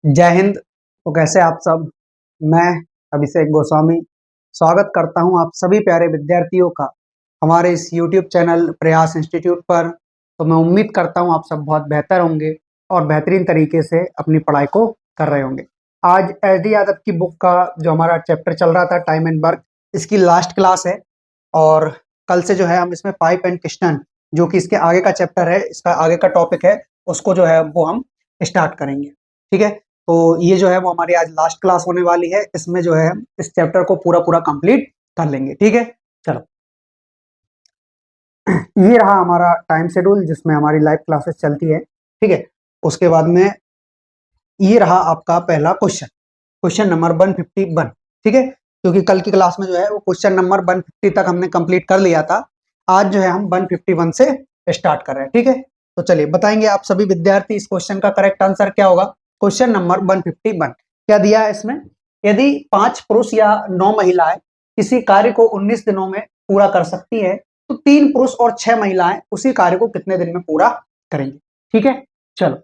जय हिंद। तो कैसे आप सब। मैं अभिषेक गोस्वामी स्वागत करता हूं आप सभी प्यारे विद्यार्थियों का हमारे इस YouTube चैनल प्रयास इंस्टीट्यूट पर। तो मैं उम्मीद करता हूं आप सब बहुत बेहतर होंगे और बेहतरीन तरीके से अपनी पढ़ाई को कर रहे होंगे। आज एस.डी. यादव की बुक का जो हमारा चैप्टर चल रहा था टाइम एंड वर्क, इसकी लास्ट क्लास है और कल से जो है हम इसमें पाइप एंड पिस्टन, जो कि इसके आगे का चैप्टर है, इसका आगे का टॉपिक है, उसको जो है वो हम स्टार्ट करेंगे। ठीक है, तो ये जो है वो हमारी आज लास्ट क्लास होने वाली है। इसमें जो है इस चैप्टर को पूरा पूरा कंप्लीट कर लेंगे। ठीक है, चलो। ये रहा हमारा टाइम शेड्यूल जिसमें हमारी लाइव क्लासेस चलती है। ठीक है, उसके बाद में ये रहा आपका पहला क्वेश्चन, क्वेश्चन नंबर 151। ठीक है, क्योंकि कल की क्लास में जो है वो क्वेश्चन नंबर 150 तक हमने कंप्लीट कर लिया था। आज जो है हम 151 से स्टार्ट कर रहे हैं। ठीक है, तो चलिए बताएंगे आप सभी विद्यार्थी इस क्वेश्चन का करेक्ट आंसर क्या होगा। क्वेश्चन नंबर 151 क्या दिया है इसमें, यदि 5 पुरुष या 9 महिलाएं किसी कार्य को 19 दिनों में पूरा कर सकती है, तो 3 पुरुष और 6 महिलाएं उसी कार्य को कितने दिन में पूरा करेंगे। ठीक है, चलो।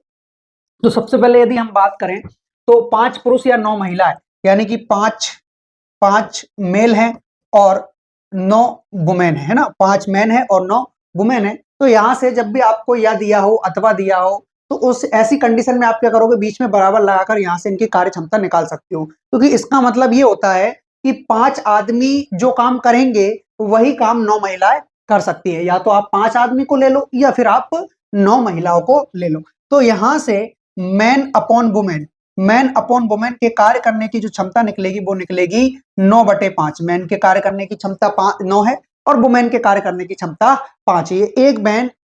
तो सबसे पहले यदि हम बात करें तो 5 पुरुष या 9 महिलाएं, यानी कि पांच मेल हैं और 9 वुमेन है ना, 5 मैन है और 9 वुमेन है। तो यहां से जब भी आपको या दिया हो अथवा दिया हो, तो उस ऐसी कंडीशन में आप क्या करोगे, बीच में बराबर लगाकर यहां से इनकी कार्य क्षमता निकाल सकते हो, क्योंकि इसका मतलब ये होता है कि 5 आदमी जो काम करेंगे वही काम 9 महिलाएं कर सकती है। या तो आप 5 आदमी को ले लो या फिर आप 9 महिलाओं को ले लो। तो यहां से मैन अपॉन वुमेन के कार्य करने की जो क्षमता निकलेगी वो निकलेगी 9/5। मैन के कार्य करने की क्षमता 9 है और वुमेन के कार्य करने की क्षमता 5 है। ये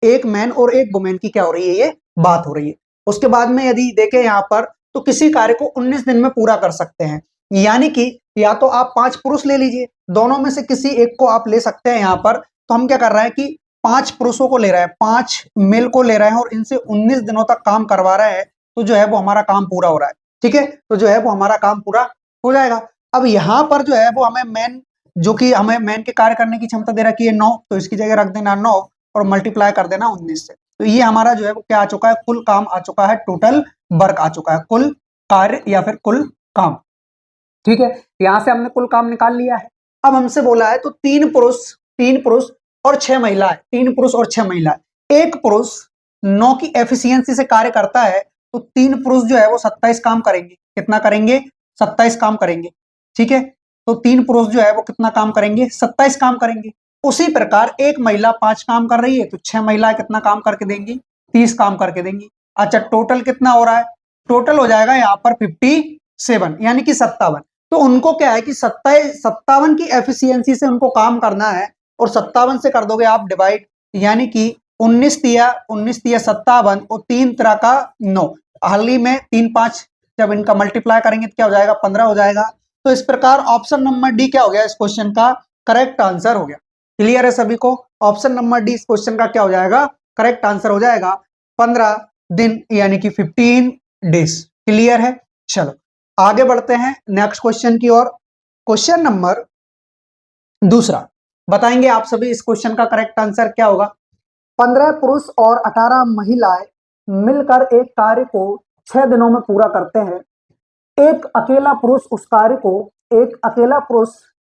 एक मैन और एक वुमेन की क्या हो रही है, ये बात हो रही है। उसके बाद में यदि देखें यहाँ पर, तो किसी कार्य को 19 दिन में पूरा कर सकते हैं, यानी कि या तो आप 5 पुरुष ले लीजिए, दोनों में से किसी एक को आप ले सकते हैं। यहाँ पर तो हम क्या कर रहे हैं कि 5 पुरुषों को ले रहे हैं, 5 मेल को ले रहे हैं और इनसे 19 दिनों तक काम करवा रहे हैं, तो जो है वो हमारा काम पूरा हो रहा है। ठीक है, तो जो है वो हमारा काम पूरा हो जाएगा। अब यहाँ पर जो है वो हमें मैन, जो कि हमें मैन के कार्य करने की क्षमता दे रखी है 9, तो इसकी जगह रख देना 9 और मल्टीप्लाई कर देना 19 से। तो ये हमारा जो है वो क्या आ चुका है, कुल काम आ चुका है, टोटल वर्क आ चुका है, कुल कार्य या फिर कुल काम। ठीक है, यहां से हमने कुल काम निकाल लिया है। अब हमसे बोला है तो 3 पुरुष और 6 महिलाएं, 3 पुरुष और 6 महिलाएं। एक पुरुष 9 की एफिशिएंसी से कार्य करता है, तो 3 पुरुष जो है वो 27 काम करेंगे। कितना करेंगे, 27 काम करेंगे। ठीक है, तो 3 पुरुष जो है वो कितना काम करेंगे, 27 काम करेंगे। उसी प्रकार एक महिला 5 काम कर रही है, तो 6 महिलाएं कितना काम करके देंगी, 30 काम करके देंगी। अच्छा, टोटल कितना हो रहा है, टोटल हो जाएगा यहाँ पर 57, यानी कि 57। तो उनको क्या है कि 57 की एफिशिएंसी से उनको काम करना है, और 57 से कर दोगे आप डिवाइड, यानी कि 19 तिया 57 और 3 तरह का 9, हाली में 3 5 जब इनका मल्टीप्लाई करेंगे तो क्या हो जाएगा, 15 हो जाएगा। तो इस प्रकार ऑप्शन नंबर डी क्या हो गया, इस क्वेश्चन का करेक्ट आंसर हो गया। क्लियर है सभी को, ऑप्शन नंबर डी इस क्वेश्चन का क्या हो जाएगा, करेक्ट आंसर हो जाएगा, 15 दिन यानी कि 15 डेज। क्लियर है, चलो आगे बढ़ते हैं नेक्स्ट क्वेश्चन की ओर। क्वेश्चन नंबर दूसरा, बताएंगे आप सभी इस क्वेश्चन का करेक्ट आंसर क्या होगा। 15 पुरुष और 18 महिलाएं मिलकर एक कार्य को 6 दिनों में पूरा करते हैं। एक अकेला पुरुष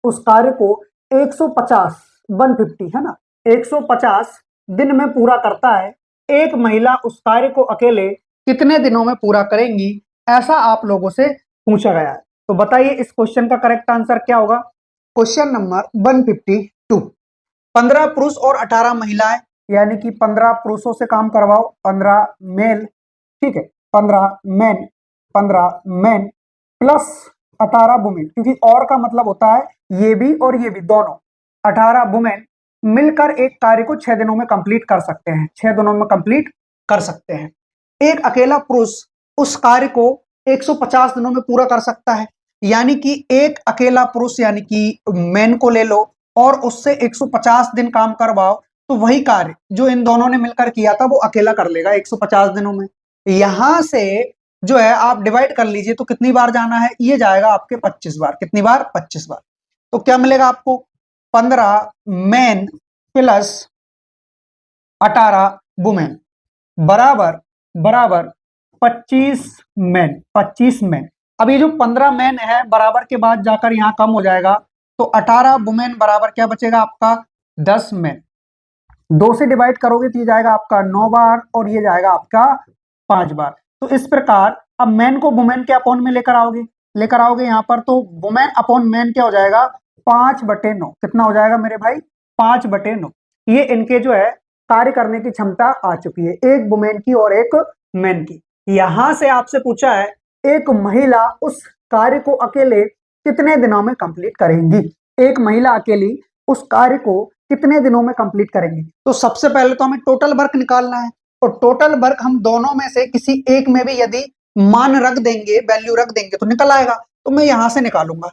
उस कार्य को 150 150 है ना, 150 दिन में पूरा करता है। एक महिला उस कार्य को अकेले कितने दिनों में पूरा करेंगी, ऐसा आप लोगों से पूछा गया है। तो बताइए इस क्वेश्चन का करेक्ट आंसर क्या होगा। क्वेश्चन नंबर 152, 15 पुरुष और 18 महिलाएं, यानी कि 15 पुरुषों से काम करवाओ, 15 मेल। ठीक है, 15 मैन, 15 मैन प्लस 18 वुमेन, क्योंकि और का मतलब होता है ये भी और ये भी दोनों, 18 वुमेन मिलकर एक कार्य को 6 दिनों में कंप्लीट कर सकते हैं, 6 दिनों में कंप्लीट कर सकते हैं। एक अकेला पुरुष उस कार्य को 150 दिनों में पूरा कर सकता है, यानी कि एक अकेला पुरुष यानी कि मैन को ले लो और उससे 150 दिन काम करवाओ, तो वही कार्य जो इन दोनों ने मिलकर किया था वो अकेला कर लेगा 150 दिनों में। यहां से जो है आप डिवाइड कर लीजिए, तो कितनी बार जाना है, ये जाएगा आपके 25 बार। कितनी बार, 25 बार। तो क्या मिलेगा आपको, 15 मैन प्लस 18 वुमेन बराबर बराबर 25 मैन, 25 मैन। अब ये जो 15 मैन है बराबर के बाद जाकर यहाँ कम हो जाएगा, तो 18 वुमेन बराबर क्या बचेगा आपका 10 मैन। 2 से डिवाइड करोगे तो ये जाएगा आपका 9 बार और ये जाएगा आपका 5 बार। तो इस प्रकार अब मैन को वुमेन के अपॉन में लेकर आओगे यहाँ पर, तो वुमेन अपॉन मैन क्या हो जाएगा 5/9। कितना हो जाएगा मेरे भाई 5/9। ये इनके जो है कार्य करने की क्षमता आ चुकी है, एक वुमेन की और एक मैन की। यहां से आपसे पूछा है एक महिला उस कार्य को अकेले कितने दिनों में कंप्लीट करेंगी, एक महिला अकेली उस कार्य को कितने दिनों में कंप्लीट करेंगे। तो सबसे पहले तो हमें टोटल वर्क निकालना है, और टोटल वर्क हम दोनों में से किसी एक में भी यदि मान रख देंगे, वैल्यू रख देंगे तो निकल आएगा। तो मैं यहां से निकालूंगा,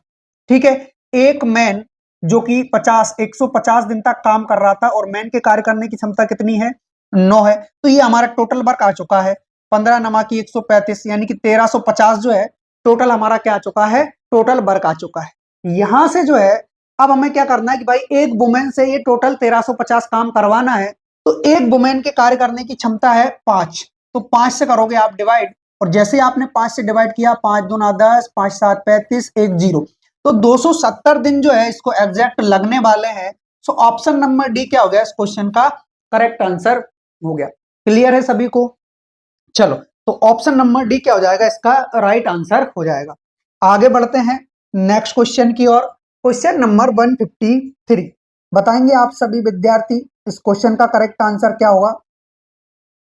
ठीक है। एक मैन जो कि 150 दिन तक काम कर रहा था और मैन के कार्य करने की क्षमता कितनी है 9 है, तो ये हमारा टोटल वर्क आ चुका है 15 नमा की 135, यानी कि 1350 जो है टोटल हमारा क्या आ चुका है, टोटल वर्क आ चुका है। यहां से जो है अब हमें क्या करना है कि भाई एक वुमेन से ये टोटल 1350 काम करवाना है, तो एक वुमेन के कार्य करने की क्षमता है 5, तो 5 से करोगे आप डिवाइड, और जैसे आपने 5 से डिवाइड किया 5 दूना 10, 5 7 35, 1 0, तो 270 दिन जो है इसको एग्जैक्ट लगने वाले हैं। सो ऑप्शन नंबर डी क्या हो गया इस क्वेश्चन का करेक्ट आंसर हो गया। क्लियर है सभी को? चलो, तो ऑप्शन नंबर डी क्या हो जाएगा इसका राइट आंसर हो जाएगा। आगे बढ़ते हैं नेक्स्ट क्वेश्चन की ओर। क्वेश्चन नंबर 153 बताएंगे आप सभी विद्यार्थी इस क्वेश्चन का करेक्ट आंसर क्या होगा।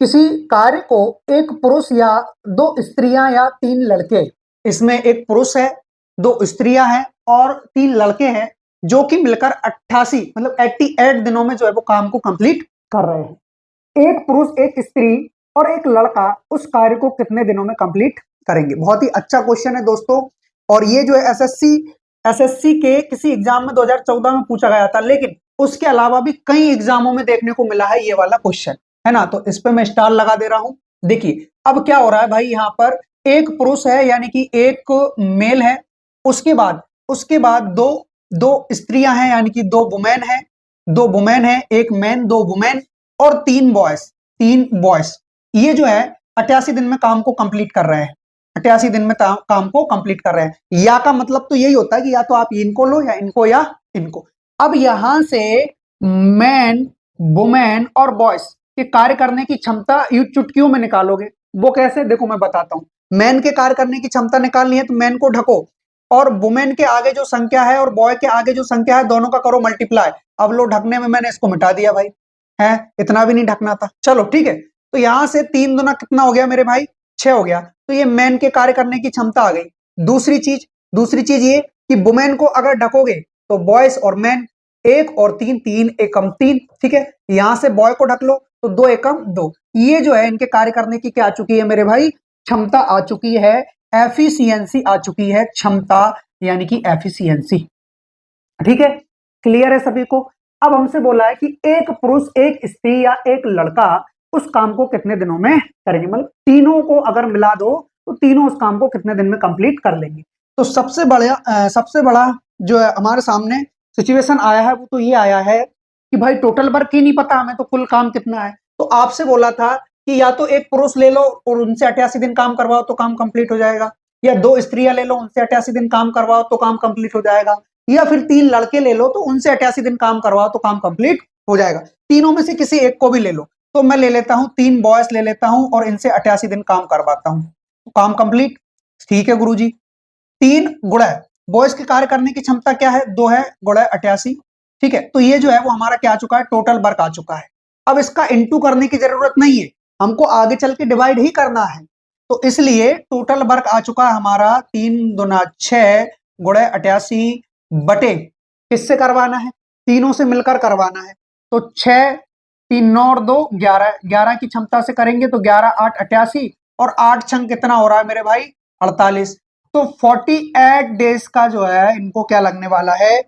किसी कार्य को एक पुरुष या 2 स्त्रियां या 3 लड़के, इसमें एक पुरुष है, 2 स्त्रियां हैं और 3 लड़के हैं, जो कि मिलकर 88 मतलब 88 दिनों में जो है वो काम को कंप्लीट कर रहे हैं। एक पुरुष, एक स्त्री और एक लड़का उस कार्य को कितने दिनों में कंप्लीट करेंगे। बहुत ही अच्छा क्वेश्चन है दोस्तों, और ये जो है एसएससी के किसी एग्जाम में 2014 में पूछा गया था, लेकिन उसके अलावा भी कई एग्जामों में देखने को मिला है ये वाला क्वेश्चन, है ना। तो इस पे मैं स्टार लगा दे रहा हूं। देखिए अब क्या हो रहा है भाई, यहाँ पर एक पुरुष है यानी कि एक मेल है, उसके बाद दो दो स्त्रियां हैं यानी कि 2 वुमेन है, 2 वुमेन है, एक मैन, 2 वुमेन और 3 बॉयज। ये जो है 88 दिन में काम को कंप्लीट कर रहे हैं, 88 दिन में काम को कंप्लीट कर रहे हैं। या का मतलब तो यही होता है कि या तो आप इनको लो या इनको या इनको। अब यहां से मैन, वुमेन और बॉयज के कार्य करने की क्षमता यू चुटकियों में निकालोगे। वो कैसे, देखो मैं बताता हूं। मैन के कार्य करने की क्षमता निकालनी है तो मैन को ढको, और वुमेन के आगे जो संख्या है और बॉय के आगे जो संख्या है दोनों का करो मल्टीप्लाई। अब लो ढकने में मैंने इसको मिटा दिया भाई, है इतना भी नहीं ढकना था। चलो ठीक है, तो यहां से 3 दुना कितना हो गया मेरे भाई 6 हो गया, तो ये मैन के कार्य करने की क्षमता आ गई। दूसरी चीज ये कि वुमेन को अगर ढकोगे तो बॉयज और मैन, 1 और 3, 3 एकम 3, ठीक है। यहां से बॉय को ढक लो तो 2 एकम 2। ये जो है इनके कार्य करने की क्या आ चुकी है मेरे भाई, क्षमता आ चुकी है, एफिशिएंसी आ चुकी है, क्षमता यानी कि एफिशिएंसी। ठीक है, क्लियर है सभी को? अब हमसे बोला है कि एक पुरुष, एक स्त्री या एक लड़का उस काम को कितने दिनों में करेंगे, मतलब तीनों को अगर मिला दो तो तीनों उस काम को कितने दिन में कंप्लीट कर लेंगे। तो सबसे बड़ा जो है हमारे सामने सिचुएशन आया है वो तो ये आया है कि भाई टोटल वर्क ही नहीं पता हमें, तो कुल काम कितना है। तो आपसे बोला था कि या तो एक पुरुष ले लो और उनसे 88 दिन काम करवाओ तो काम कंप्लीट हो जाएगा, या 2 स्त्रियां ले लो उनसे 88 दिन काम करवाओ तो काम कंप्लीट हो जाएगा, या फिर 3 लड़के ले लो तो उनसे 88 दिन काम करवाओ तो काम कंप्लीट हो जाएगा। तीनों में से किसी एक को भी ले लो, तो मैं ले लेता हूं 3 बॉयज ले लेता हूं और इनसे 88 दिन काम करवाता हूं, तो काम कंप्लीट। ठीक है गुरुजी, 3 गुणा बॉयज के कार्य करने की क्षमता क्या है 2 है, गुणा 88। ठीक है, तो ये जो है वो हमारा क्या आ चुका है, टोटल वर्क आ चुका है। अब इसका इंटू करने की जरूरत नहीं है, हमको आगे चल के डिवाइड ही करना है, तो इसलिए टोटल वर्क आ चुका है हमारा 3 दूना 6 गुणा 88 बटे किससे करवाना है, तीनों से मिलकर करवाना है। तो 6 3 9 और 2 11, 11 की क्षमता से करेंगे तो 11 8 88 और 8 छंग कितना हो रहा है मेरे भाई 48। तो 48 डेज का जो है इनको क्या लगने वाला है,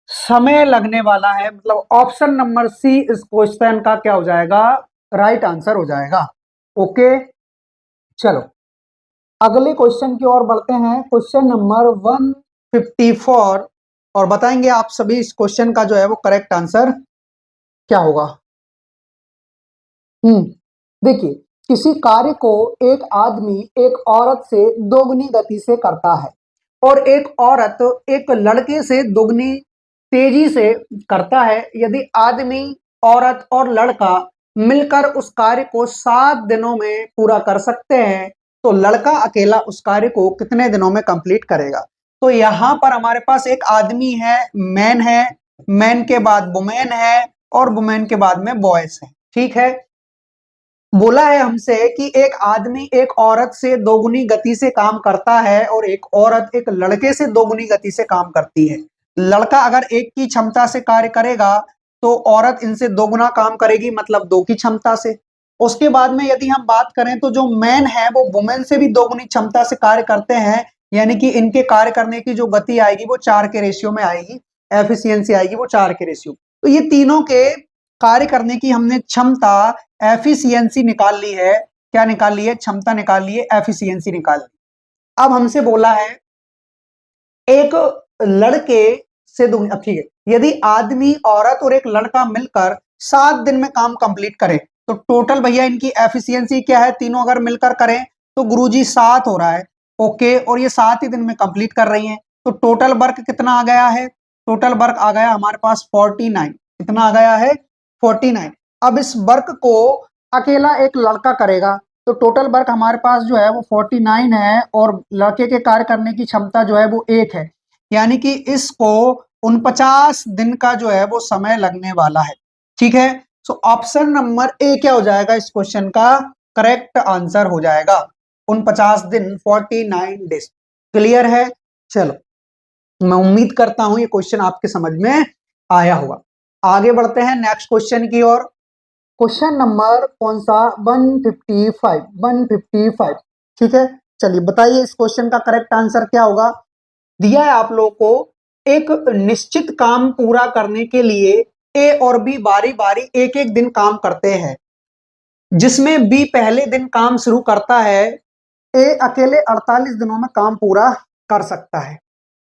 समय लगने वाला है। मतलब ऑप्शन नंबर सी इस क्वेश्चन का क्या हो जाएगा, राइट आंसर हो जाएगा। ओके, चलो अगले क्वेश्चन की ओर बढ़ते हैं। क्वेश्चन नंबर 154 और बताएंगे आप सभी इस क्वेश्चन का जो है वो करेक्ट आंसर क्या होगा। देखिए किसी कार्य को एक आदमी एक औरत से दोगुनी गति से करता है और एक औरत एक लड़के से दोगुनी तेजी से करता है, यदि आदमी, औरत और लड़का मिलकर उस कार्य को 7 दिनों में पूरा कर सकते हैं, तो लड़का अकेला उस कार्य को कितने दिनों में कंप्लीट करेगा? तो यहां पर हमारे पास एक आदमी है, मैन के बाद वुमेन है और वुमेन के बाद में बॉयज है। ठीक है, बोला है हमसे कि एक आदमी एक औरत से दोगुनी गति से काम करता है और एक औरत एक लड़के से दोगुनी गति से काम करती है। लड़का अगर एक की क्षमता से कार्य करेगा तो औरत इनसे दोगुना काम करेगी, मतलब 2 की क्षमता से। उसके बाद में यदि हम बात करें तो जो मैन है वो वुमेन से भी दोगुनी क्षमता से कार्य करते हैं, यानी कि इनके कार्य करने की जो गति आएगी वो 4 के रेशियो में आएगी, एफिशिएंसी आएगी वो 4 के रेशियो। तो ये तीनों के कार्य करने की हमने क्षमता, एफिशिएंसी निकाल ली है। क्या निकाल ली है? क्षमता निकाल ली है, एफिशिएंसी निकाल ली। अब हमसे बोला है एक लड़के से अब ठीक है, यदि आदमी, औरत और एक लड़का मिलकर 7 दिन में काम कंप्लीट करे तो टोटल भैया इनकी एफिशिएंसी क्या है? तीनों अगर मिलकर करें तो गुरुजी 7 हो रहा है। ओके, और ये 7 ही दिन में कंप्लीट कर रही हैं, तो टोटल वर्क कितना आ गया है? टोटल वर्क आ गया हमारे पास 49। कितना आ गया है? 49। अब इस वर्क को अकेला एक लड़का करेगा तो टोटल वर्क हमारे पास जो है वो 49 है और लड़के के कार्य करने की क्षमता जो है वो 1 है, यानी कि इसको 49 दिन का जो है वो समय लगने वाला है। ठीक है, सो ऑप्शन नंबर ए क्या हो जाएगा इस क्वेश्चन का? करेक्ट आंसर हो जाएगा 49 दिन, 49 डेज। क्लियर है? चलो, मैं उम्मीद करता हूं ये क्वेश्चन आपके समझ में आया होगा। आगे बढ़ते हैं नेक्स्ट क्वेश्चन की ओर। क्वेश्चन नंबर कौन सा? 155। 155। ठीक है, चलिए बताइए इस क्वेश्चन का करेक्ट आंसर क्या होगा। दिया है आप लोगों को एक निश्चित काम पूरा करने के लिए ए और बी बारी बारी एक एक दिन काम करते हैं, जिसमें बी पहले दिन काम शुरू करता है। ए अकेले 48 दिनों में काम पूरा कर सकता है।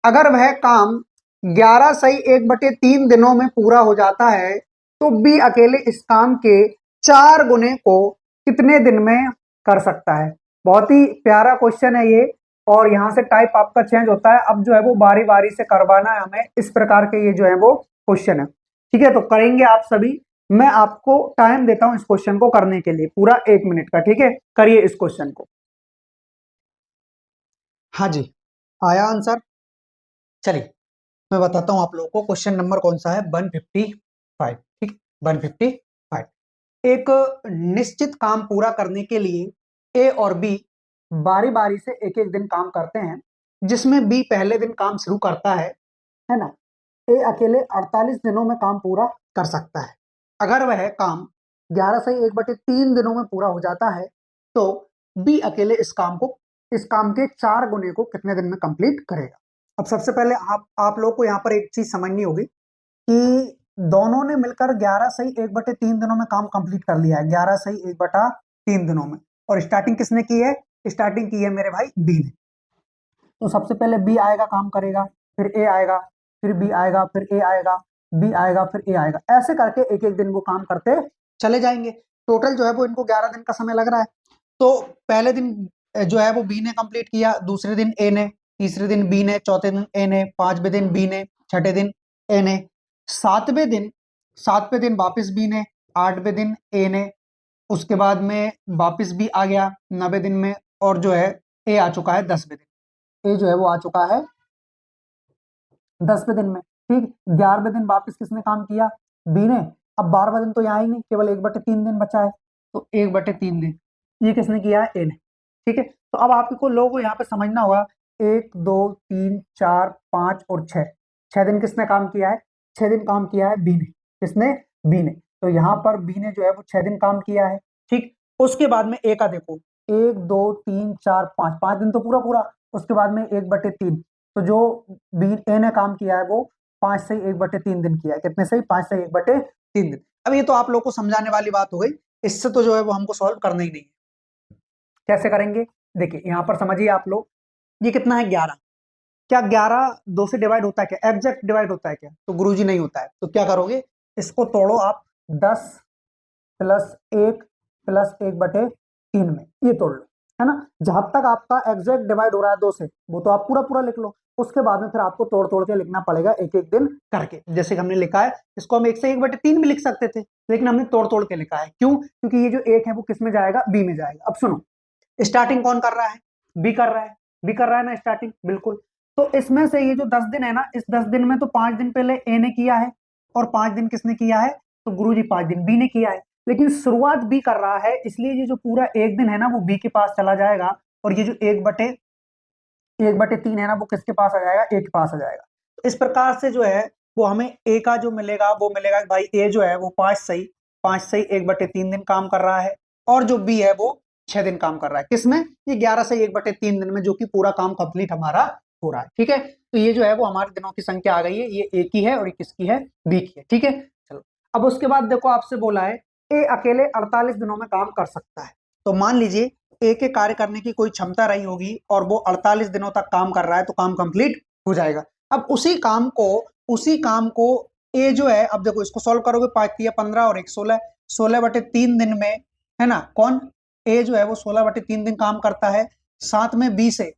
अगर वह काम 11 सही 1/3 दिनों में पूरा हो जाता है तो बी अकेले इस काम के 4 गुने को कितने दिन में कर सकता है? बहुत ही प्यारा क्वेश्चन है ये, और यहाँ से टाइप आपका चेंज होता है। अब जो है वो बारी बारी से करवाना है हमें, इस प्रकार के ये जो है वो क्वेश्चन है। ठीक है, तो करेंगे आप सभी। मैं आपको टाइम देता हूं इस क्वेश्चन को करने के लिए, पूरा 1 मिनट का। ठीक है, करिए इस क्वेश्चन को। हाँ जी, आया आंसर? चलिए मैं बताता हूं आप लोगों को क्वेश्चन नंबर कौन सा है। 155। ठीक, 155। एक निश्चित काम पूरा करने के लिए ए और बी बारी बारी से एक एक दिन काम करते हैं, जिसमें बी पहले दिन काम शुरू करता है ना। ए अकेले 48 दिनों में काम पूरा कर सकता है। अगर वह काम 11 से 1/3 दिनों में पूरा हो जाता है तो बी अकेले इस काम के 4 गुने को कितने दिन में कंप्लीट करेगा? अब सबसे पहले आप लोग को यहाँ पर एक चीज समझनी होगी कि दोनों ने मिलकर 11 सही 1/3 दिनों में काम कंप्लीट कर लिया है, 11 सही 1/3 दिनों में। और स्टार्टिंग किसने की है? स्टार्टिंग की है मेरे भाई बी ने। तो सबसे पहले बी आएगा, काम करेगा, फिर ए आएगा, फिर बी आएगा, फिर ए आएगा, बी आएगा, फिर ए आएगा, ऐसे करके एक एक दिन वो काम करते चले जाएंगे। टोटल जो है वो इनको 11 दिन का समय लग रहा है। तो पहले दिन जो है वो बी ने कंप्लीट किया, दूसरे दिन ए ने, तीसरे दिन बी ने, चौथे दिन ए ने, 5वें दिन बी ने, छठे दिन ए ने, 7वें दिन वापस बी ने, 8वें दिन ए ने, उसके बाद में वापस बी आ गया 9वें दिन में, और जो है ए आ चुका है 10वें दिन। ए जो है वो आ चुका है 10वें दिन में। ठीक, 11वें दिन वापस किसने काम किया? बी ने। अब 12वां दिन तो यहाँ ही नहीं, केवल 1/3 दिन बचा है, तो 1/3 दिन ये किसने किया है? ए ने। ठीक है, तो अब आपको लोगों को यहाँ पे समझना होगा 1 2 3 4 5 और 6, 6 दिन किसने काम किया है? 6 दिन काम किया है बी ने। किसने? बी ने। तो यहाँ पर बी ने जो है वो 6 दिन काम किया है। ठीक, उसके बाद में ए का देखो, 1 2 3 4 5, 5 दिन तो पूरा पूरा। उसके बाद में 1/3, तो जो बी ए ने काम किया है वो 5 से 1/3 दिन किया है। कितने से? 5 से 1/3 दिन। अब ये तो आप लोग को समझाने वाली बात हो गई, इससे तो जो है वो हमको सॉल्व करना ही नहीं है। कैसे करेंगे? देखिए यहाँ पर समझिए आप लोग, ये कितना है? 11। क्या 11 2 से डिवाइड होता है क्या? एग्जैक्ट डिवाइड होता है क्या? तो गुरुजी नहीं होता है। तो क्या करोगे? इसको तोड़ो आप, 10 + 1 + 1/3 3 में, ये तोड़ लो, है ना। जहां तक आपका एग्जैक्ट डिवाइड हो रहा है 2 से, वो तो आप पूरा पूरा लिख लो, उसके बाद में फिर आपको तोड़ तोड़ के लिखना पड़ेगा एक एक दिन करके। जैसे हमने लिखा है, इसको हम 1 से 1/3 भी लिख सकते थे, लेकिन हमने तोड़ तोड़ के लिखा है। क्यों? क्योंकि ये जो 1 है वो किस में जाएगा, बी में जाएगा। अब सुनो, स्टार्टिंग कौन कर रहा है, बी कर रहा है, बी कर रहा है ना स्टार्टिंग, बिल्कुल। तो इसमें से ये जो 10 दिन है ना, इस 10 दिन में तो 5 दिन पहले ए ने किया है, और 5 दिन किसने किया है, तो गुरुजी 5 दिन बी ने किया है। लेकिन शुरुआत बी कर रहा है, इसलिए ये जो पूरा 1 दिन है ना वो बी के पास चला जाएगा, और ये जो 1/3 है ना वो किसके पास आ जाएगा, ए के पास आ जाएगा। तो इस प्रकार से जो है वो हमें ए का जो मिलेगा वो मिलेगा कि भाई ए जो है वो 5 सही 1/3 दिन काम कर रहा है, और जो बी है वो 6 दिन काम कर रहा है। किसमें, ये 11 सही 1/3 दिन में, जो कि पूरा काम कंप्लीट हमारा हो रहा है। ठीक है, तो ये जो है वो हमारे दिनों की संख्या आ गई है, ये ए की है और ये किसकी है, बी की है। ठीक है, चलो अब उसके बाद देखो आपसे बोला है ए अकेले 48 दिनों में काम कर सकता है। तो मान लीजिए ए के कार्य करने की कोई क्षमता रही होगी और वो 48 दिनों तक काम कर रहा है, तो काम कंप्लीट हो जाएगा। अब उसी काम को ए जो है, अब देखो इसको सॉल्व करोगे, 5 × 15 और 1 16, 16/3 दिन में, है ना। कौन, ए जो है वो 16/3 दिन काम करता है, साथ में बी से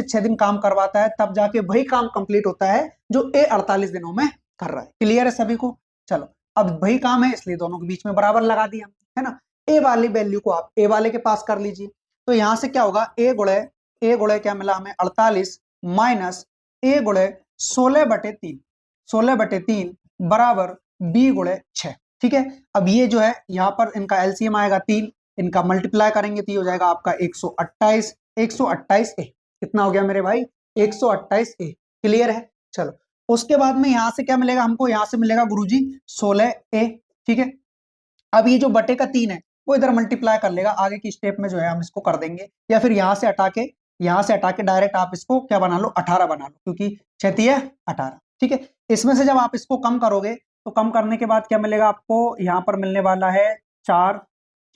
6 दिन काम करवाता है, तब जाके वही काम कंप्लीट होता है जो ए 48 दिनों में कर रहा है। क्लियर है सभी को? चलो, अब वही काम है इसलिए दोनों के बीच में बराबर लगा दिया, है ना। ए वाली वैल्यू को आप ए वाले के पास कर लीजिए, तो यहां से क्या होगा, ए गुणे क्या मिला हमें, 48 माइनस ए गुणे 16/3 बराबर बी गुणे 6। ठीक है, अब ये जो है यहाँ पर इनका एलसीएम आएगा 3, इनका मल्टीप्लाई करेंगे तो ये हो जाएगा आपका 128 ए। कितना हो गया मेरे भाई, 128 ए। क्लियर है? चलो, उसके बाद में यहां से क्या मिलेगा हमको, यहां से मिलेगा गुरुजी 16 ए। ठीक है, अब ये जो बटे का 3 है वो इधर मल्टीप्लाई कर लेगा, आगे की स्टेप में जो है हम इसको कर देंगे, या फिर यहां से हटा के डायरेक्ट आप इसको क्या बना लो, 18 बना लो, क्योंकि 6 है 18। ठीक है, इसमें से जब आप इसको कम करोगे तो कम करने के बाद क्या मिलेगा आपको, यहाँ पर मिलने वाला है 4।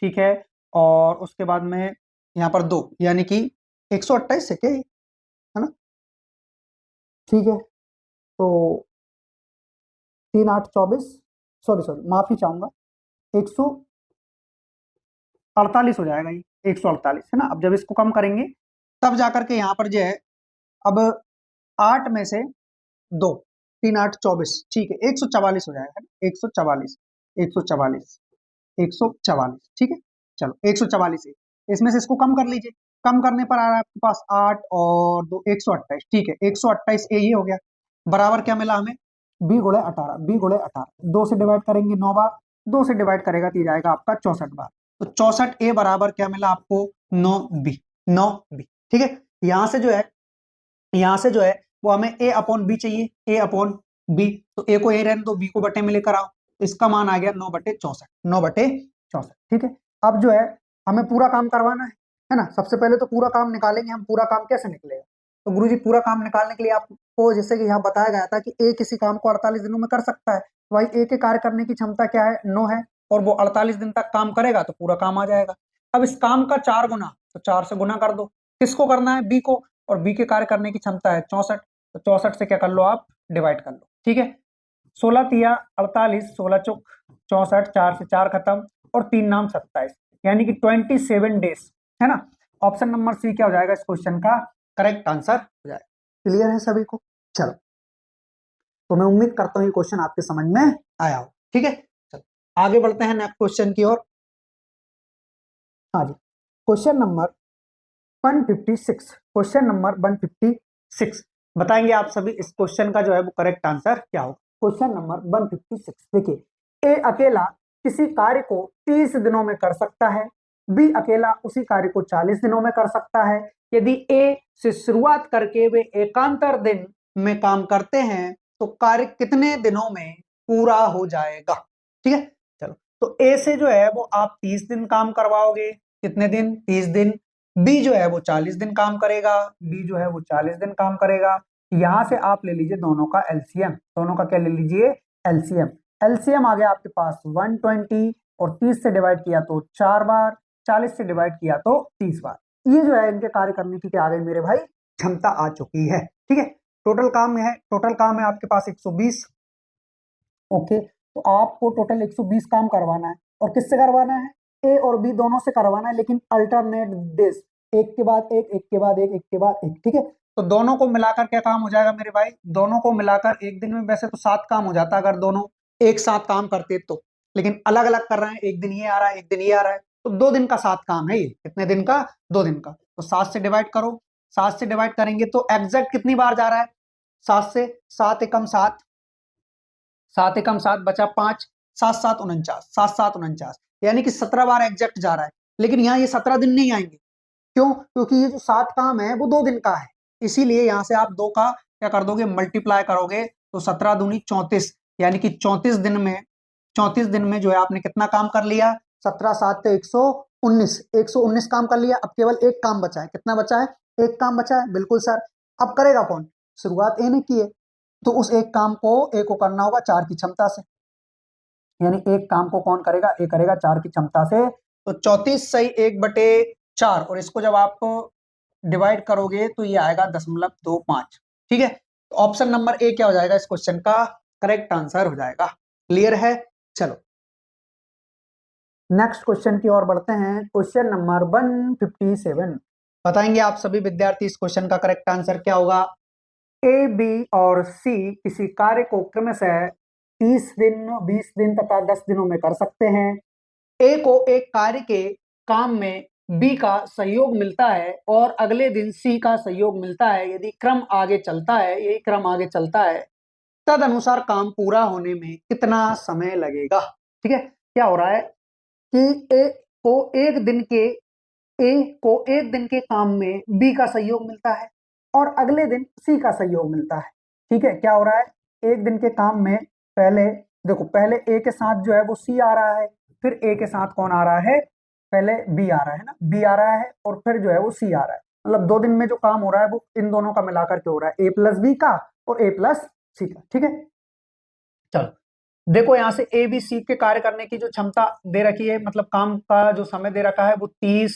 ठीक है, और उसके बाद में यहाँ पर 2, यानी कि 128 है क्या ये, है ना। ठीक है, तो 3 8 24, सॉरी माफी चाहूंगा, 148 हो जाएगा, ये 148 है ना। अब जब इसको कम करेंगे तब जाकर के यहाँ पर जो है, अब 8 में से 2, 3 8 24, ठीक है, 144 हो जाएगा, 144 144 144। ठीक है, चलो 144 है, इसमें से इसको कम कर लीजिए, कम करने पर आ रहा है आपके पास 8 और 2 128। ठीक है, 128 ए ये हो गया, बराबर क्या मिला हमें, बी गुणे 18, 2 से डिवाइड करेंगे 9 बार, 2 से डिवाइड करेगा तो ये जाएगा आपका 64 बार। तो 64 ए बराबर क्या मिला आपको, 9 बी। ठीक है, यहां से जो है वो हमें ए अपॉन बी चाहिए, ए अपॉन बी, तो ए को ए रहने दो, बी को बटे में लेकर आओ, तो इसका मान आ गया 9/64, 9/64। ठीक है, अब जो है हमें पूरा काम करवाना है ना। सबसे पहले तो पूरा काम निकालेंगे हम, पूरा काम कैसे निकलेगा, तो गुरुजी पूरा काम निकालने के लिए आपको जैसे कि यहाँ बताया गया था कि ए किसी काम को 48 दिनों में कर सकता है, तो भाई ए के कार्य करने की क्षमता क्या है, 9 है, और वो 48 दिन तक काम करेगा तो पूरा काम आ जाएगा। अब इस काम का 4 गुना, तो 4 से गुना कर दो, किसको करना है, बी को, और बी के कार्य करने की क्षमता है 64, तो 64 से क्या कर लो आप, डिवाइड कर लो। ठीक है, 16 तिया 48, 16 चौक 64, 4 से 4 खत्म, और 3 नाम 27, यानी कि 27 डेज, है ना। ऑप्शन नंबर सी क्या हो जाएगा इस क्वेश्चन का करेक्ट आंसर हो जाएगा। क्लियर है सभी को? चलो, तो मैं उम्मीद करता हूँ ये क्वेश्चन आपके समझ में आया हो। ठीक है, चलो आगे बढ़ते हैं नेक्स्ट क्वेश्चन की ओर। हाँ जी, क्वेश्चन नंबर 156 बताएंगे आप सभी इस क्वेश्चन का जो है वो करेक्ट आंसर क्या होगा। क्वेश्चन नंबर 156 देखिए, ए अकेला किसी कार्य को 30 दिनों में कर सकता है, बी अकेला उसी कार्य को 40 दिनों में कर सकता है। यदि ए से शुरुआत करके वे एकांतर दिन में काम करते हैं तो कार्य कितने दिनों में पूरा हो जाएगा। ठीक है, चलो, तो ए से जो है वो आप 30 दिन काम करवाओगे, कितने दिन, 30 दिन। बी जो है वो 40 दिन काम करेगा, यहां से आप ले लीजिए दोनों का एलसीएम, दोनों का क्या ले लीजिए, एलसीएम। एलसीएम आ गया आपके पास 120, और 30 से डिवाइड किया तो 4 बार, 40 से डिवाइड किया तो 30 बार। ये जो है इनके कार्य करने की क्या आ गई मेरे भाई, क्षमता आ चुकी है। ठीक है, टोटल काम है आपके पास 120। ओके, तो आपको टोटल 120 काम करवाना है, और किससे करवाना है, ए और बी दोनों से करवाना है, लेकिन अल्टरनेट डेज, एक के बाद एक, एक के बाद एक, एक के बाद एक, ठीक है। तो दोनों को मिलाकर क्या काम हो जाएगा मेरे भाई, दोनों को मिलाकर एक दिन में वैसे तो 7 काम हो जाता अगर दोनों एक साथ काम करते तो, लेकिन अलग अलग कर रहे हैं, एक दिन ये आ रहा है, एक दिन ये आ रहा है, तो 2 दिन का 7 काम है ये। कितने दिन का, 2 दिन का। तो 7 से डिवाइड करो, 7 से डिवाइड करेंगे तो एग्जैक्ट कितनी बार जा रहा है, 7 से, 7 एकम 7, 7 एकम 7 बचा 5, 7 7 49, 7 7 49, यानी कि 17 बार एग्जैक्ट जा रहा है। लेकिन यहाँ ये 17 दिन नहीं आएंगे, क्यों, क्योंकि ये जो 7 काम है वो 2 दिन का है, इसीलिए यहाँ से आप 2 का क्या कर दोगे, मल्टीप्लाई करोगे, तो 17 दूनी 34, यानी कि 34 दिन में, 34 दिन में जो है आपने कितना काम कर लिया, 17 7 तो 119, 119 काम कर लिया। अब केवल एक काम बचा है, कितना बचा है, एक काम बचा है, बिल्कुल सर। अब करेगा कौन, शुरुआत ए ने की है, तो उस एक काम को ए को करना होगा 4 की क्षमता से, यानी एक काम को कौन करेगा, ए करेगा 4 की क्षमता से। तो 34 सही 1/4, और इसको जब आप डिवाइड करोगे तो ये आएगा 0.25, ठीक है। तो ऑप्शन नंबर ए क्या हो जाएगा इस क्वेश्चन का करेक्ट आंसर हो जाएगा। क्लियर है, चलो नेक्स्ट क्वेश्चन की ओर बढ़ते हैं। क्वेश्चन नंबर 157, बताएंगे आप सभी विद्यार्थी इस क्वेश्चन का करेक्ट आंसर क्या होगा। ए, बी और सी किसी कार्य को क्रमशः 30 दिन, 20 दिन तथा 10 दिनों में कर सकते हैं। ए को एक कार्य के काम में बी का सहयोग मिलता है और अगले दिन सी का सहयोग मिलता है। यदि क्रम आगे चलता है, यही क्रम आगे चलता है, तद अनुसार काम पूरा होने में कितना समय लगेगा। ठीक है, क्या हो रहा है कि को एक दिन के ए को एक दिन के काम में बी का सहयोग मिलता है और अगले दिन सी का सहयोग मिलता है। ठीक है, क्या हो रहा है, एक दिन के काम में पहले देखो, पहले ए के साथ जो है वो सी आ रहा है, फिर ए के साथ कौन आ रहा है, पहले बी आ रहा है ना, बी आ रहा है और फिर जो है वो सी आ रहा है। मतलब 2 दिन में जो काम हो रहा है वो इन दोनों का मिलाकर के हो रहा है, ए प्लस बी का और ए प्लस सी का। ठीक है, चलो देखो यहां से ए बी सी के कार्य करने की जो क्षमता दे रखी है, मतलब काम का जो समय दे रखा है वो 30,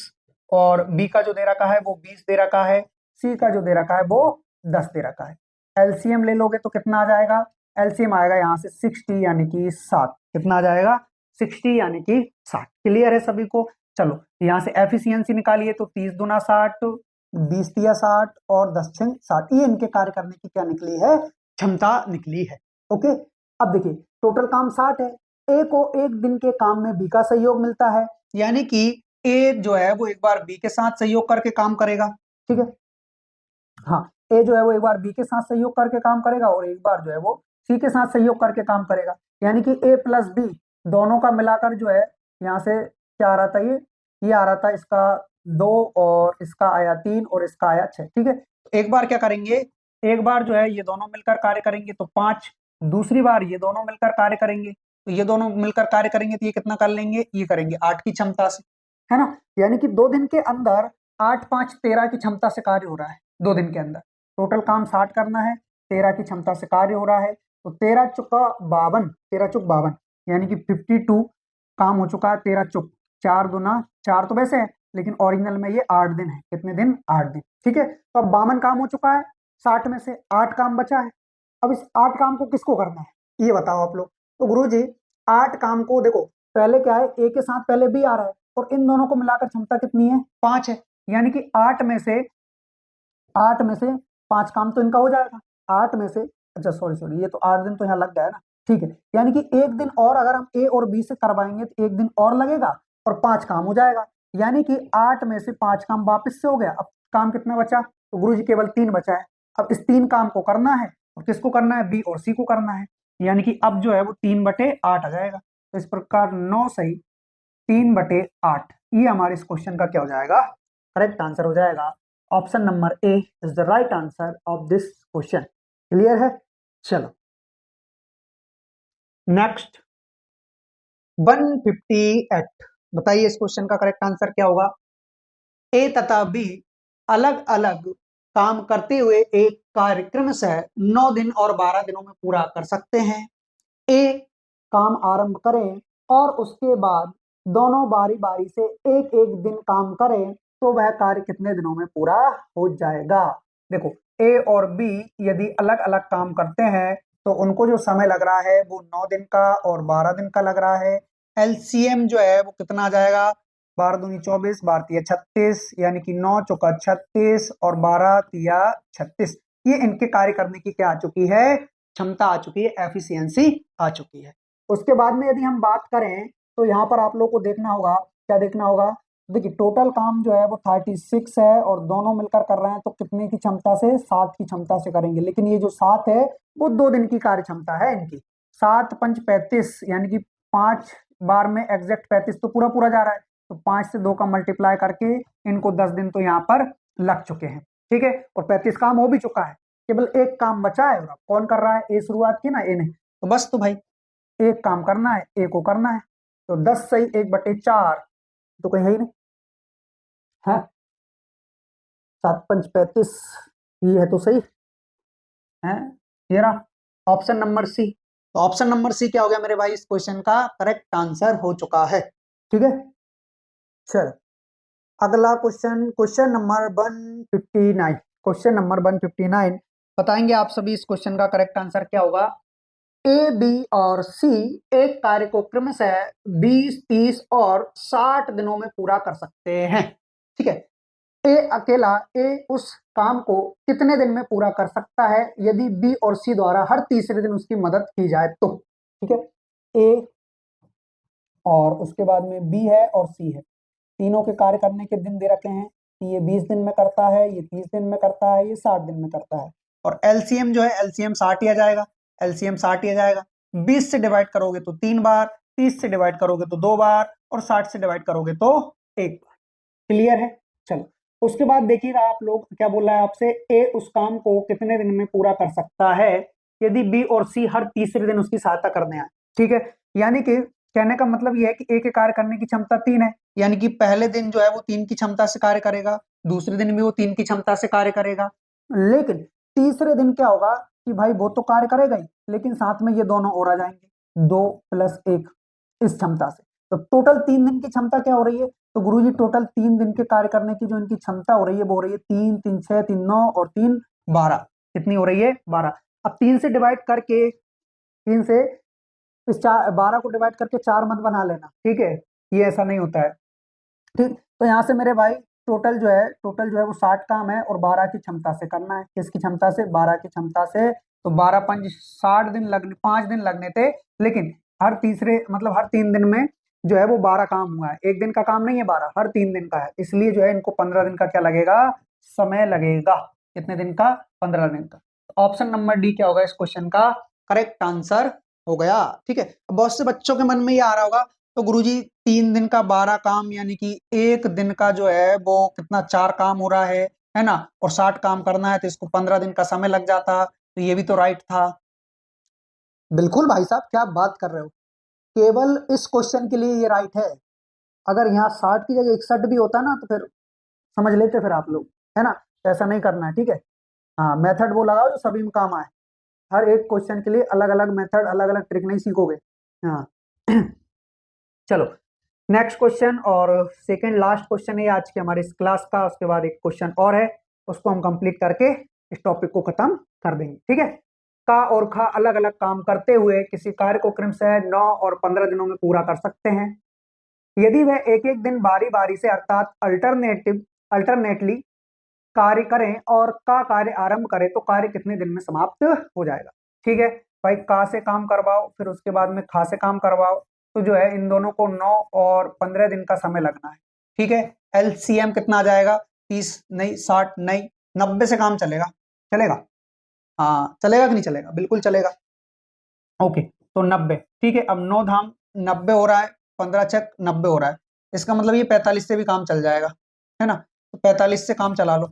और बी का जो दे रखा है वो 20 दे रखा है, सी का जो दे रखा है वो 10 दे रखा है। एलसीएम ले लोगे तो कितना आ जाएगा, एलसीएम आएगा यहाँ से 60 यानी कि 7, कितना आ जाएगा 60 यानी कि 60। क्लियर है सभी को, चलो यहाँ से एफिशिएंसी निकालिए तो 30 दूना 60, 20 तिया 60 और 10 छंग 60, ये इनके कार्य करने की क्या निकली है, क्षमता निकली है। ओके, अब देखिए टोटल काम 60 है, ए को एक दिन के काम में बी का सहयोग मिलता है, यानी कि ए जो है वो एक बार बी के साथ सहयोग करके काम करेगा। ठीक है, हाँ, ए जो है वो एक बार बी के साथ सहयोग करके काम करेगा और एक बार जो है वो सी के साथ सहयोग करके काम करेगा, यानी कि ए प्लस बी दोनों का मिलाकर जो है यहाँ से क्या आ रहा था, ये आ रहा था इसका 2 और इसका आया 3 और इसका आया 6। ठीक है, तो एक बार क्या करेंगे, एक बार जो है ये दोनों मिलकर कार्य करेंगे तो 5, दूसरी बार ये दोनों मिलकर कार्य करेंगे तो ये दोनों मिलकर कार्य करेंगे तो ये कितना कर लेंगे, ये करेंगे 8 की क्षमता से, है ना। यानी कि 2 दिन के अंदर 8 5 13 की क्षमता से कार्य हो रहा है। 2 दिन के अंदर टोटल काम 60 करना है, 13 की क्षमता से कार्य हो रहा है, तो 13 चुका 52, 13 चुक 52 यानी कि 52 काम हो चुका है। 13 चुक 4 दूना 4 तो वैसे है, लेकिन ओरिजिनल में ये 8 दिन है। कितने दिन, 8 दिन। ठीक है, तो अब 52 काम हो चुका है, 60 में से 8 काम बचा है। अब इस 8 काम को किसको करना है ये बताओ आप लोग। तो गुरुजी 8 काम को देखो, पहले क्या है, ए के साथ पहले बी आ रहा है और इन दोनों को मिलाकर क्षमता कितनी है, 5 है, यानी कि 8 में से 5 काम तो इनका हो जाएगा। 8 में से, अच्छा सॉरी ये तो 8 दिन तो यहाँ लग गया ना। ठीक है, यानी कि एक दिन और अगर हम ए और बी से करवाएंगे तो एक दिन और लगेगा और 5 काम हो जाएगा, यानी कि 8 में से 5 काम वापस से हो गया। अब काम कितना बचा, तो गुरुजी केवल 3 बचा है। अब इस 3 काम को करना है और किसको करना है, बी और सी को करना है, यानी कि अब जो है वो 3/8 आ जाएगा। तो इस प्रकार 9 सही 3/8, ये हमारे इस क्वेश्चन का क्या हो जाएगा, करेक्ट आंसर हो जाएगा। Option number A is the right answer of this question. Clear है, चलो नेक्स्ट 158, बताइए इस क्वेश्चन का करेक्ट आंसर क्या होगा। ए तथा बी अलग अलग काम करते हुए एक कार्यक्रम से 9 दिन और 12 दिनों में पूरा कर सकते हैं। ए काम आरंभ करें और उसके बाद दोनों बारी बारी से एक एक दिन काम करें तो वह कार्य कितने दिनों में पूरा हो जाएगा। देखो ए और बी यदि अलग अलग काम करते हैं तो उनको जो समय लग रहा है वो 9 दिन का और 12 दिन का लग रहा है। एलसीएम जो है वो कितना आ जाएगा, 12 दूनी 24, 12 तिया 36, यानी कि 9 चौका 36 और 12 तिया 36। ये इनके कार्य करने की क्या आ चुकी है, क्षमता आ चुकी है, एफिशिएंसी आ चुकी है। उसके बाद में यदि हम बात करें तो यहाँ पर आप लोग को देखना होगा, क्या देखना होगा, देखिए टोटल काम जो है वो 36 है और दोनों मिलकर कर रहे हैं तो कितने की क्षमता से, 7 की क्षमता से करेंगे। लेकिन ये जो 7 है वो 2 दिन की कार्य क्षमता है इनकी। 7 पंच 35, यानी कि 5 बार में एग्जैक्ट 35 तो पूरा पूरा जा रहा है, तो 5 से 2 का मल्टीप्लाई करके इनको 10 दिन तो यहाँ पर लग चुके हैं, ठीक है। और 35 काम हो भी चुका है, केवल एक काम बचा है। कौन कर रहा है, ए शुरुआत की ना, ए ने, तो बस तो भाई एक काम करना है, ए को करना है। तो 10 सही 1/4 तो कहीं है ही नहीं है। 7 पंच 35, ये है तो सही है, ये रहा ऑप्शन नंबर सी। तो ऑप्शन नंबर सी क्या हो गया मेरे भाई, इस क्वेश्चन का करेक्ट आंसर हो चुका है, ठीक है। चल अगला question, question number 159, question number 159 बताएंगे आप सभी इस क्वेश्चन का करेक्ट आंसर क्या होगा। ए, बी और सी एक कार्य को क्रमशः 20, 30 और 60 दिनों में पूरा कर सकते हैं, ठीक है। ए अकेला ए उस काम को कितने दिन में पूरा कर सकता है यदि बी और सी द्वारा हर तीसरे दिन उसकी मदद की जाए तो, ठीक है। ए और उसके बाद में बी है और सी है, तीनों के कार्य करने के दिन दे रखे हैं कि ये 20 दिन में करता है, ये 30 दिन में करता है, ये 60 दिन में करता है। और एलसीएम जो है, एलसीएम 60 ही आ जाएगा, एलसीएम 60 ही आ जाएगा। 20 से डिवाइड करोगे तो 3 बार, 30 से डिवाइड करोगे तो 2 बार और 60 से डिवाइड करोगे तो 1 बार। क्लियर है। चलो उसके बाद देखिएगा आप लोग क्या बोल रहा है आपसे, ए उस काम को कितने दिन में पूरा कर सकता है यदि बी और सी हर तीसरे दिन उसकी सहायता करने आए, ठीक है। यानी कि कहने का मतलब यह है कि ए के कार्य करने की क्षमता 3 है, यानी कि पहले दिन जो है वो 3 की क्षमता से कार्य करेगा, दूसरे दिन भी वो 3 की क्षमता से कार्य करेगा, लेकिन तीसरे दिन क्या होगा कि भाई वो तो कार्य करेगा ही, लेकिन साथ में ये दोनों और आ जाएंगे, 2 + 1 इस क्षमता से। तो टोटल 3 दिन की क्षमता क्या हो रही है, तो गुरुजी टोटल 3 दिन के कार्य करने की जो इनकी क्षमता हो रही है वो हो रही है 3, 3 6, 3 9 और 3 12, कितनी हो रही है 12। अब 3 से डिवाइड करके, 3 से इस 12 को डिवाइड करके 4 मत बना लेना, ठीक है, ये ऐसा नहीं होता है, ठीक। तो यहाँ से मेरे भाई टोटल जो है वो 60 काम है और 12 की क्षमता से करना है, किसकी क्षमता से, 12 की क्षमता से। तो 12 पंच 60 दिन लगने, 5 दिन लगने थे, लेकिन हर तीसरे मतलब हर 3 दिन में जो है वो 12 काम हुआ है, एक दिन का काम नहीं है 12, हर 3 दिन का है, इसलिए जो है इनको 15 दिन का क्या लगेगा, समय लगेगा। कितने दिन का, 15 दिन का। ऑप्शन नंबर डी क्या होगा इस क्वेश्चन का करेक्ट आंसर हो गया, ठीक है। बहुत से बच्चों के मन में ये आ रहा होगा, तो गुरुजी 3 दिन का 12 काम यानी कि एक दिन का जो है वो कितना, 4 काम हो रहा है ना, और 60 काम करना है तो इसको 15 दिन का समय लग जाता, तो ये भी तो राइट था। बिल्कुल भाई साहब, क्या बात कर रहे हो, केवल इस क्वेश्चन के लिए ये राइट है। अगर यहाँ 60 की जगह 61 भी होता ना तो फिर समझ लेते फिर आप लोग, है ना। ऐसा नहीं करना है, ठीक है। हाँ मेथड वो लगाओ जो सभी में काम आए, हर एक क्वेश्चन के लिए अलग अलग मेथड, अलग अलग ट्रिक नहीं सीखोगे। हाँ चलो नेक्स्ट क्वेश्चन और सेकंड लास्ट क्वेश्चन है आज के हमारे इस क्लास का, उसके बाद एक क्वेश्चन और है, उसको हम कंप्लीट करके इस टॉपिक को खत्म कर देंगे, ठीक है। का और खा अलग अलग काम करते हुए किसी कार्य को क्रमशः 9 और 15 दिनों में पूरा कर सकते हैं यदि वह एक एक दिन बारी बारी से अर्थात अल्टरनेटली कार्य करें और का कार्य आरंभ करें तो कार्य कितने दिन में समाप्त हो जाएगा, ठीक है। भाई का से काम करवाओ, फिर उसके बाद में खा से काम करवाओ, तो जो है इन दोनों को 9 और 15 दिन का समय लगना है, ठीक है। एलसीएम कितना आ जाएगा, 30 नहीं, 60 नहीं, 90 से काम चलेगा, चलेगा, हाँ चलेगा कि नहीं चलेगा, बिल्कुल चलेगा। ओके तो 90, ठीक है। अब 9 धाम 90 हो रहा है, 15 चक 90 हो रहा है, इसका मतलब ये 45 से भी काम चल जाएगा, है ना। तो 45 से काम चला लो,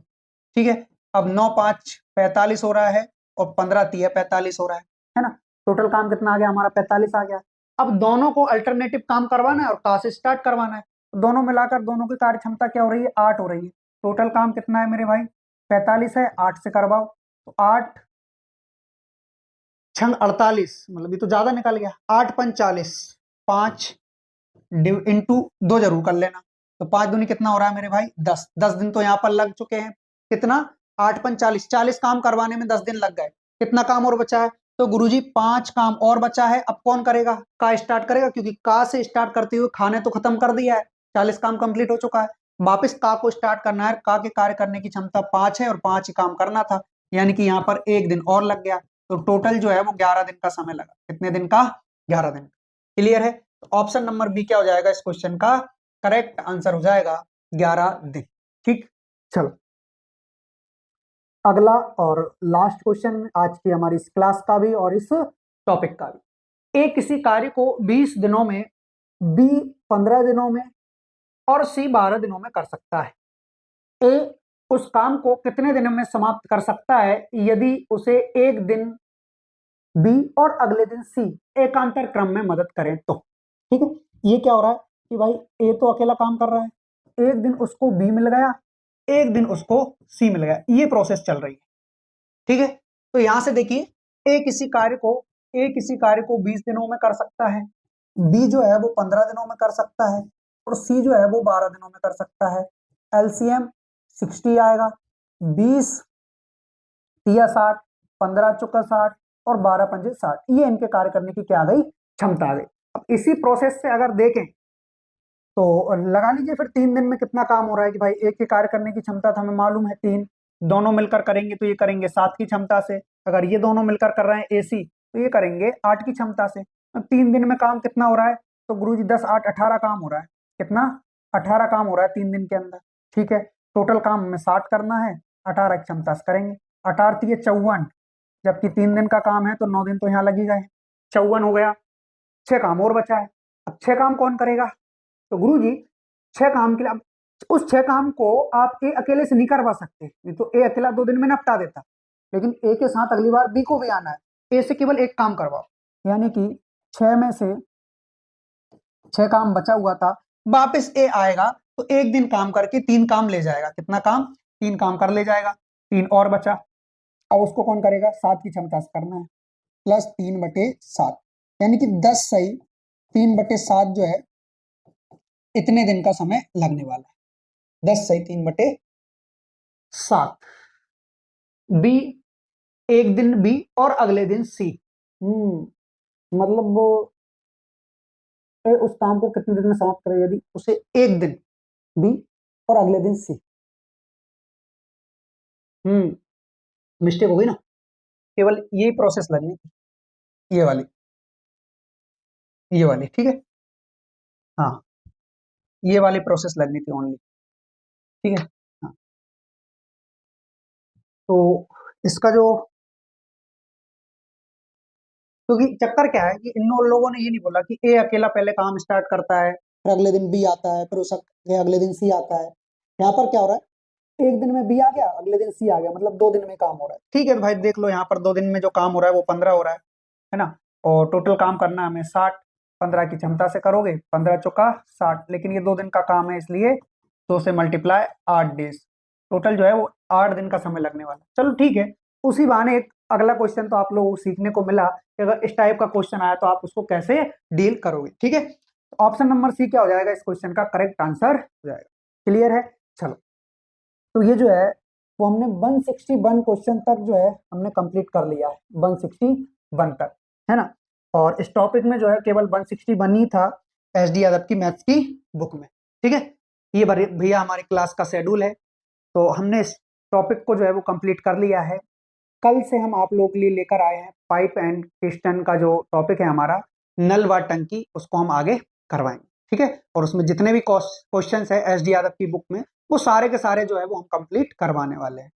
ठीक है। अब 9 5 45 हो रहा है और 15 3 45 हो रहा है ना। टोटल काम कितना आ गया हमारा, 45 आ गया। अब दोनों को अल्टरनेटिव काम करवाना है और का से स्टार्ट करवाना है, तो दोनों मिलाकर दोनों की कार्य क्षमता क्या हो रही है, 8 हो रही है। टोटल काम कितना है मेरे भाई, 45 है, 8 से करवाओ, तो 8 छंग 48, मतलब ये तो ज्यादा निकल गया, 8 पंच 40, 5 इंटू 2 जरूर कर लेना, तो 5 दूनी कितना हो रहा है मेरे भाई, 10। 10 दिन तो यहाँ पर लग चुके हैं, कितना, 8 पंच 40, 40 काम करवाने में 10 दिन लग गए, कितना काम और बचा है, तो गुरुजी 5 काम और बचा है, अब कौन करेगा? का स्टार्ट करेगा, क्योंकि का से स्टार्ट करते हुए खाने तो खत्म कर दिया है, 40 काम कंप्लीट हो चुका है। वापस का को स्टार्ट करना है, का के कार्य करने की क्षमता 5 है और 5 ही काम करना था, यानी कि यहाँ पर 1 दिन और लग गया, तो टोटल जो है वो 11 दिन का समय लगा। कितने दिन का? 11 दिन। क्लियर है? तो ऑप्शन नंबर बी क्या हो जाएगा इस क्वेश्चन का? करेक्ट आंसर हो जाएगा 11 दिन। ठीक, चलो अगला और लास्ट क्वेश्चन आज की हमारी इस क्लास का भी और इस टॉपिक का भी। ए किसी कार्य को 20 दिनों में, बी 15 दिनों में और सी 12 दिनों में कर सकता है। ए उस काम को कितने दिनों में समाप्त कर सकता है यदि उसे एक दिन बी और अगले दिन सी एकांतर क्रम में मदद करें तो? ठीक है, ये क्या हो रहा है कि भाई ए तो अकेला काम कर रहा है, एक दिन उसको बी मिल गया, एक दिन उसको सी मिल गया, ये प्रोसेस चल रही है। ठीक है, तो यहां से देखिए ए किसी कार्य को 20 दिनों में कर सकता है, बी जो है वो 15 दिनों में कर सकता है और सी जो है वो 12 दिनों में कर सकता है। एलसीएम 60 आएगा, 20 तिया 60, 15 चौका 60 और 12 पंजे 60, ये इनके कार्य करने की क्या आ गई? क्षमता आ गई। अब इसी प्रोसेस से अगर देखें तो लगा लीजिए फिर 3 दिन में कितना काम हो रहा है कि भाई एक के कार्य करने की क्षमता था, हमें मालूम है 3, दोनों मिलकर करेंगे तो ये करेंगे 7 की क्षमता से, अगर ये दोनों मिलकर कर रहे हैं एसी तो ये करेंगे 8 की क्षमता से। अब 3 दिन में काम कितना हो रहा है? तो गुरुजी 10 8 18 काम हो रहा है। कितना? 18 काम हो रहा है 3 दिन के अंदर। ठीक है, टोटल काम हमें 60 करना है, 18 की क्षमता से करेंगे, 18 3 54, जबकि 3 दिन का काम है तो 9 दिन तो यहाँ लग ही गए, 54 हो गया। 6 काम और बचा है, अब 6 काम कौन करेगा? तो गुरुजी 6 काम के लिए, अब उस 6 काम को आप ए अकेले से नहीं करवा सकते, नहीं तो ए अकेला 2 दिन में निपटा देता, लेकिन ए के साथ अगली बार बी को भी आना है, ए से केवल एक काम करवाओ, यानी कि 6 में से 6 काम बचा हुआ था, वापस ए आएगा तो एक दिन काम करके 3 काम ले जाएगा। कितना काम? 3 काम कर ले जाएगा, 3 और बचा, अब उसको कौन करेगा? 7 की क्षमता से करना है, प्लस 3/7, यानी कि 10 सही 3/7 जो है इतने दिन का समय लगने वाला है। 10 सही 3/7, बी एक दिन बी और अगले दिन सी। मतलब वो उस काम को कितने दिन में समाप्त करेगा? यदि उसे एक दिन बी और अगले दिन सी। मिस्टेक हो गई ना, केवल ये प्रोसेस लगनी थी, ये वाली, ये वाली। ठीक है, हाँ ये वाली प्रोसेस लगनी थी ओनली। ठीक है, हाँ तो इसका जो, क्योंकि चक्कर क्या है कि इन लोगों ने ये नहीं बोला कि ए अकेला पहले काम स्टार्ट करता है, फिर अगले दिन बी आता है, फिर उस अगले दिन सी आता है। यहाँ पर क्या हो रहा है, एक दिन में बी आ गया, अगले दिन सी आ गया, मतलब 2 दिन में काम हो रहा है। ठीक है तो भाई देख लो, यहाँ पर 2 दिन में जो काम हो रहा है वो 15 हो रहा है ना, और टोटल काम करना है हमें 60, 15 की क्षमता से करोगे, 15 चौका 60, लेकिन ये 2 दिन का काम है इसलिए 2 से मल्टीप्लाई 8 डेज, टोटल जो है वो 8 दिन का समय लगने वाला। चलो ठीक है, उसी बहाने एक अगला क्वेश्चन तो आप लोगों को सीखने को मिला कि अगर इस टाइप का क्वेश्चन आया तो आप उसको कैसे डील करोगे। ठीक है, तो ऑप्शन नंबर सी क्या हो जाएगा इस क्वेश्चन का? करेक्ट आंसर हो जाएगा। क्लियर है? चलो, तो ये जो है वो हमने 161 क्वेश्चन तक जो है हमने कंप्लीट कर लिया है, 161 तक, है ना। और इस टॉपिक में जो है केवल 161 ही था एसडी यादव की मैथ्स की बुक में। ठीक है, ये भैया हमारी क्लास का शेड्यूल है, तो हमने इस टॉपिक को जो है वो कंप्लीट कर लिया है। कल से हम आप लोगों के लिए लेकर आए हैं पाइप एंड पिस्टन का जो टॉपिक है हमारा, नल व टंकी, उसको हम आगे करवाएंगे। ठीक है, और उसमें जितने भी क्वेश्चंस है एसडी यादव की बुक में, वो सारे के सारे जो है वो हम कंप्लीट करवाने वाले हैं।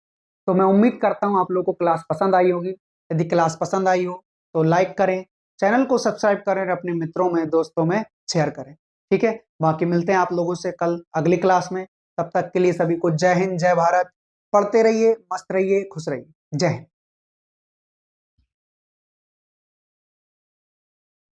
तो मैं उम्मीद करता हूं आप लोगों को क्लास पसंद आई होगी। यदि क्लास पसंद आई हो तो लाइक करें, चैनल को सब्सक्राइब करें और अपने मित्रों में दोस्तों में शेयर करें। ठीक है, बाकी मिलते हैं आप लोगों से कल अगली क्लास में। तब तक के लिए सभी को जय हिंद, जय भारत। पढ़ते रहिए, मस्त रहिए, खुश रहिए। जय हिंद।